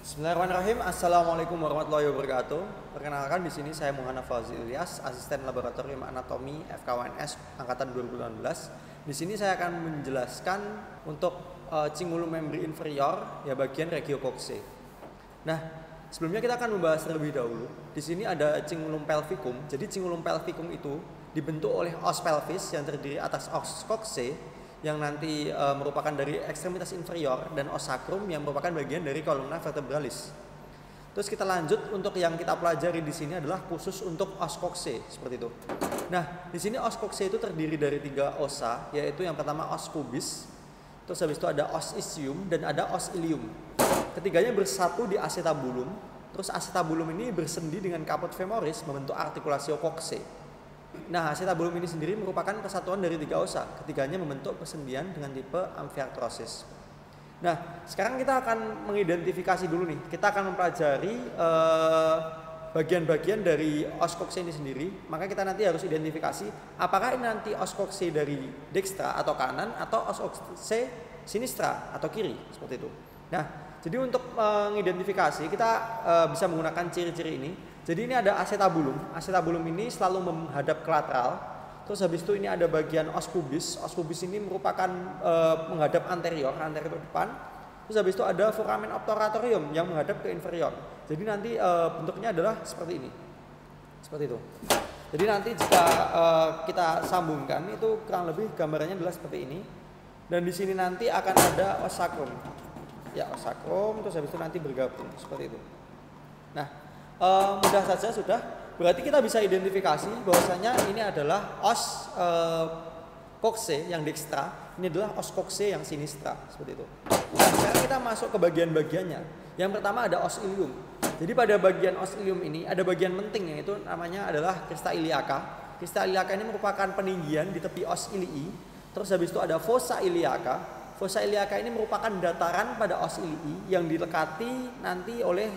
Bismillahirrahmanirrahim. Assalamualaikum warahmatullahi wabarakatuh. Perkenalkan, di sini saya Muhammad Fauzi Ilyas, asisten laboratorium anatomi FKWNS angkatan 2018. Di sini saya akan menjelaskan untuk cingulum membri inferior, ya, bagian regiococcale. Nah, sebelumnya kita akan membahas terlebih dahulu. Di sini ada cingulum pelvicum. Jadi cingulum pelvicum itu dibentuk oleh os pelvis yang terdiri atas os coccale yang nanti merupakan dari ekstremitas inferior dan os sacrum yang merupakan bagian dari columna vertebralis. Terus kita lanjut, untuk yang kita pelajari di sini adalah khusus untuk os coccale seperti itu. Nah, di sini os coccale itu terdiri dari 3 osa, yaitu yang pertama os pubis, terus habis itu ada os ischium dan ada os ilium. Ketiganya bersatu di acetabulum, terus acetabulum ini bersendi dengan caput femoris membentuk articulatio coccale. Nah, acetabulum ini sendiri merupakan kesatuan dari 3 osa. Ketiganya membentuk persendian dengan tipe amphiarthrosis. Nah, sekarang kita akan mengidentifikasi dulu nih. Kita akan mempelajari bagian-bagian dari os coccale ini sendiri. Maka kita nanti harus identifikasi apakah ini nanti os coccale dari dextra atau kanan, atau os coccale sinistra atau kiri, seperti itu. Nah, jadi untuk mengidentifikasi kita bisa menggunakan ciri-ciri ini. Jadi ini ada acetabulum. Acetabulum ini selalu menghadap ke lateral. Terus habis itu ini ada bagian os pubis. Os pubis ini merupakan menghadap anterior ke depan. Terus habis itu ada foramen obturatorium yang menghadap ke inferior. Jadi nanti bentuknya adalah seperti ini. Seperti itu. Jadi nanti jika kita sambungkan, itu kurang lebih gambarannya adalah seperti ini. Dan di sini nanti akan ada os sacrum. Ya, os sacrum, terus habis itu nanti bergabung seperti itu. Nah, mudah saja sudah. Berarti kita bisa identifikasi bahwasanya ini adalah os coccale yang dextra, ini adalah os coccale yang sinistra, seperti itu. Nah, sekarang kita masuk ke bagian-bagiannya. Yang pertama ada os ilium. Jadi pada bagian os ilium ini ada bagian penting, yaitu namanya adalah crista iliaca. Crista iliaca ini merupakan peninggian di tepi os ilii. Terus habis itu ada fossa iliaca. Fossa iliaca ini merupakan dataran pada os ilii yang dilekati nanti oleh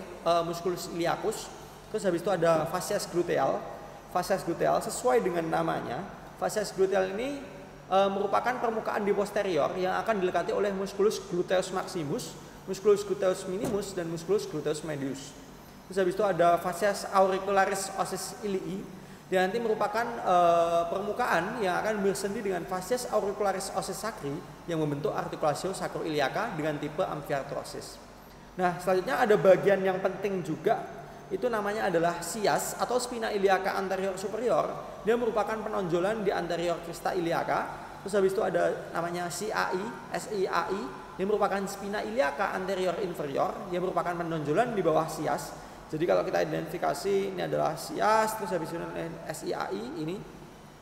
musculus iliacus. Terus habis itu ada fascias gluteal. Fascias gluteal sesuai dengan namanya. Fascias gluteal ini merupakan permukaan di posterior yang akan dilekati oleh musculus gluteus maximus, musculus gluteus minimus, dan musculus gluteus medius. Terus habis itu ada fascias auricularis ossis ilii. Dia nanti merupakan permukaan yang akan bersendi dengan fascias auricularis ossis sacri yang membentuk articulatio sacroiliaca dengan tipe amphiarthrosis. Nah, selanjutnya ada bagian yang penting juga, itu namanya adalah sias atau spina iliaca anterior superior. Dia merupakan penonjolan di anterior crista iliaca. Terus habis itu ada namanya SIAI, yang merupakan spina iliaca anterior inferior yang merupakan penonjolan di bawah sias. Jadi kalau kita identifikasi, ini adalah sias, terus habis itu SIAI ini.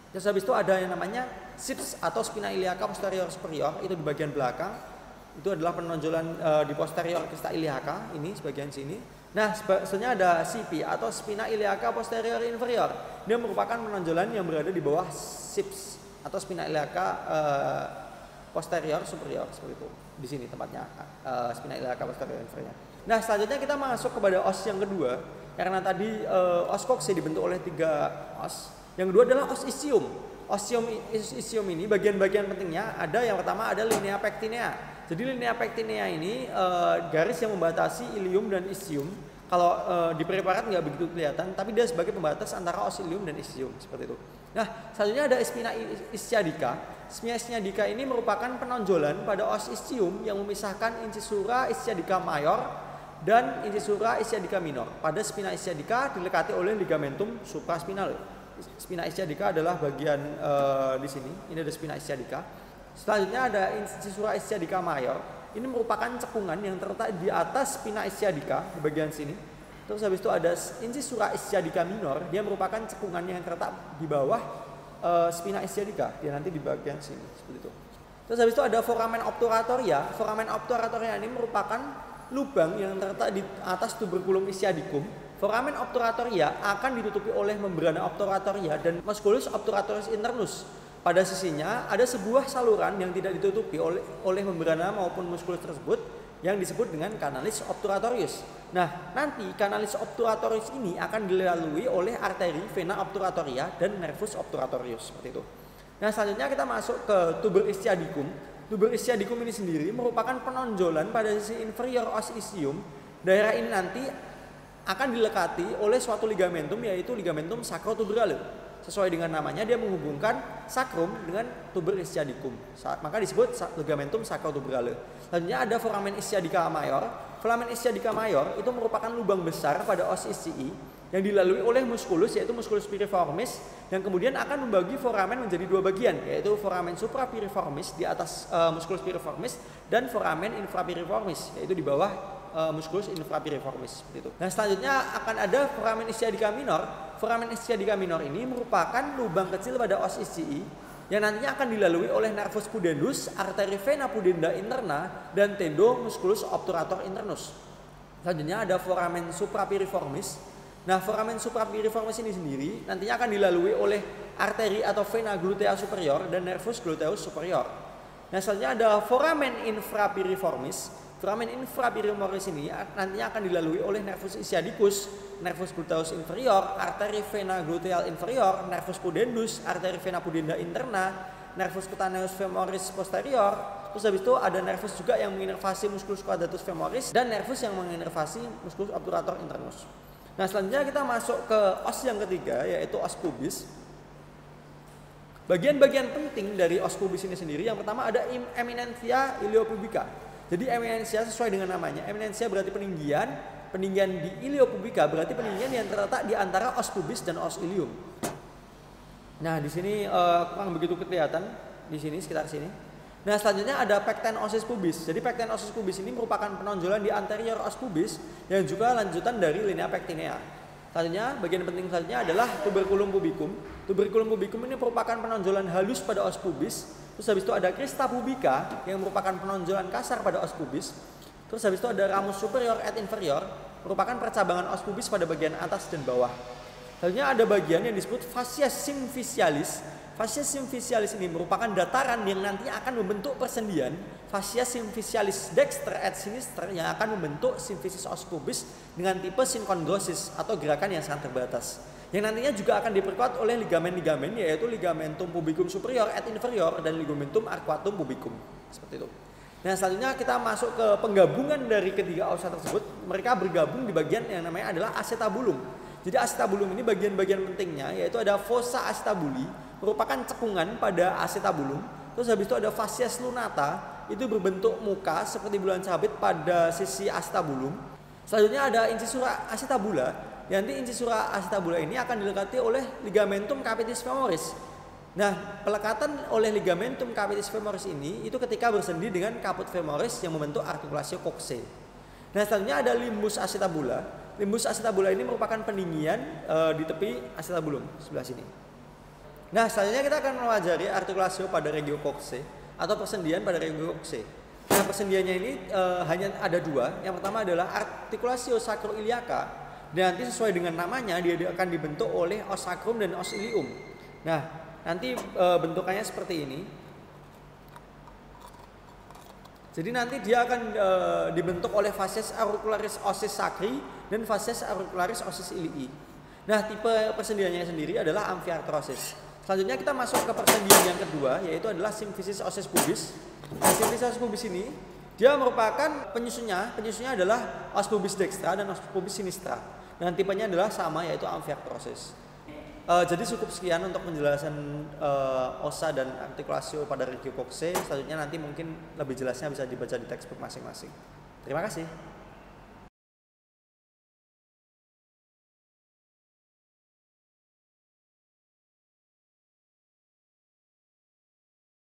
Terus habis itu ada yang namanya SIPS atau spina iliaca posterior superior, itu di bagian belakang. Itu adalah penonjolan di posterior crista iliaca, ini sebagian sini. Nah, selanjutnya ada CP atau spina iliaca posterior inferior. Dia merupakan penonjolan yang berada di bawah SIPS atau spina iliaca posterior superior, seperti itu. Di sini tempatnya spina iliaca posterior inferior. Nah, selanjutnya kita masuk kepada os yang kedua. Karena tadi os coccale dibentuk oleh 3 os. Yang kedua adalah os ischium. Ischium ini bagian-bagian pentingnya ada, yang pertama ada linea pectinea. Jadi linea pectinea ini garis yang membatasi ilium dan ischium. Kalau di preparat nggak begitu kelihatan, tapi dia sebagai pembatas antara os ilium dan ischium, seperti itu. Nah, selanjutnya ada spina ischiadica. Spina ischiadica ini merupakan penonjolan pada os ischium yang memisahkan incisura ischiadica mayor dan incisura ischiadica minor. Pada spina ischiadica dilekati oleh ligamentum supraspinal. Spina ischiadica adalah bagian di sini. Ini ada spina ischiadica. Selanjutnya ada incisura ischiadica mayor. Ini merupakan cekungan yang terletak di atas spina ischiadica di bagian sini. Terus habis itu ada incisura ischiadica minor. Dia merupakan cekungan yang terletak di bawah spina ischiadica. Dia nanti di bagian sini, seperti itu. Terus habis itu ada foramen obturatoria. Foramen obturatoria ini merupakan lubang yang terletak di atas tuberculum ischiadicum. Foramen obturatoria akan ditutupi oleh membrana obturatoria dan musculus obturatoris internus. Pada sisinya ada sebuah saluran yang tidak ditutupi oleh membrana maupun muskulus tersebut yang disebut dengan canalis obturatorius. Nah, nanti canalis obturatorius ini akan dilalui oleh arteri vena obturatoria dan nervus obturatorius, seperti itu. Nah, selanjutnya kita masuk ke tuber ischiadicum. Tuber ischiadicum ini sendiri merupakan penonjolan pada sisi inferior os ischium daerah ini nanti akan dilekati oleh suatu ligamentum, yaitu ligamentum sacrotuberale. Sesuai dengan namanya, dia menghubungkan sacrum dengan tuber ischiadicum. Maka disebut ligamentum sacrotuberale. Selanjutnya ada foramen ischiadica mayor. Foramen ischiadica mayor itu merupakan lubang besar pada os ischii yang dilalui oleh musculus, yaitu musculus piriformis, yang kemudian akan membagi foramen menjadi dua bagian, yaitu foramen suprapiriformis di atas musculus piriformis dan foramen infrapiriformis, yaitu di bawah musculus infrapiriformis. Seperti itu. Nah, selanjutnya akan ada foramen ischiadica minor. Foramen ischiadica minor ini merupakan lubang kecil pada os ischii yang nantinya akan dilalui oleh nervus pudendus, arteri vena pudenda interna, dan tendo musculus obturator internus. Selanjutnya ada foramen suprapiriformis. Nah, foramen suprapiriformis ini sendiri nantinya akan dilalui oleh arteri atau vena glutea superior dan nervus gluteus superior. Nah, selanjutnya ada foramen infrapiriformis. Foramen infrapiriformis ini nantinya akan dilalui oleh nervus ischiadicus, nervus gluteus inferior, arteri vena gluteal inferior, nervus pudendus, arteri vena pudenda interna, nervus cutaneus femoris posterior. Terus habis itu ada nervus juga yang menginervasi musculus quadratus femoris dan nervus yang menginervasi musculus obturator internus. Nah, selanjutnya kita masuk ke os yang ketiga, yaitu os pubis. Bagian-bagian penting dari os pubis ini sendiri, yang pertama ada eminentia iliopubica. Jadi eminentia sesuai dengan namanya, eminentia berarti peninggian, peninggian di iliopubica berarti peninggian yang terletak di antara os pubis dan os ilium. Nah, di sini kurang begitu kelihatan, di sini sekitar sini. Nah, selanjutnya ada pecten ossis pubis. Jadi pecten ossis pubis ini merupakan penonjolan di anterior os pubis yang juga lanjutan dari linea pectinea. Selanjutnya, bagian penting selanjutnya adalah tuberculum pubicum. Tuberculum pubicum ini merupakan penonjolan halus pada os pubis. Terus habis itu ada crista pubica yang merupakan penonjolan kasar pada os pubis. Terus habis itu ada ramus superior et inferior, merupakan percabangan os pubis pada bagian atas dan bawah. Selanjutnya ada bagian yang disebut fascia symphysialis. Fascia symphysialis ini merupakan dataran yang nantinya akan membentuk persendian fascia symphysialis dexter et sinister yang akan membentuk symphysis os pubis dengan tipe synchondrosis atau gerakan yang sangat terbatas. Yang nantinya juga akan diperkuat oleh ligamen-ligamen, yaitu ligamentum pubicum superior et inferior dan ligamentum arcuatum pubicum. Seperti itu. Nah, selanjutnya kita masuk ke penggabungan dari ketiga osa tersebut. Mereka bergabung di bagian yang namanya adalah acetabulum. Jadi acetabulum ini bagian-bagian pentingnya yaitu ada fossa acetabuli, merupakan cekungan pada acetabulum. Terus habis itu ada fascias lunata, itu berbentuk muka seperti bulan sabit pada sisi acetabulum. Selanjutnya ada incisura acetabula. Nanti incisura acetabula ini akan dilekati oleh ligamentum capitis femoris. Nah, pelekatan oleh ligamentum capitis femoris ini itu ketika bersendi dengan caput femoris yang membentuk articulatio coxae. Nah, selanjutnya ada limbus acetabula. Limbus acetabula ini merupakan pendinginan di tepi acetabulum sebelah sini. Nah, selanjutnya kita akan mempelajari articulatio pada regio coxae atau persendian pada regio coxae. Nah, persendiannya ini hanya ada dua. Yang pertama adalah articulatio sacroiliaca. Dan nanti sesuai dengan namanya dia akan dibentuk oleh os sacrum dan os ilium. Nah, nanti bentukannya seperti ini. Jadi nanti dia akan dibentuk oleh fascias auricularis ossis sacri dan fascias auricularis ossis ilii. Nah, tipe persendiannya sendiri adalah amphiarthrosis. Selanjutnya kita masuk ke persendian yang kedua, yaitu adalah symphysis ossis pubis. Nah, symphysis ossis pubis ini dia merupakan penyusunnya adalah os pubis dextra dan os pubis sinistra. Dan tipenya adalah sama, yaitu amphiarthrosis. Jadi cukup sekian untuk penjelasan osa dan articulatio pada regio coxae. Selanjutnya nanti mungkin lebih jelasnya bisa dibaca di textbook masing-masing. Terima kasih.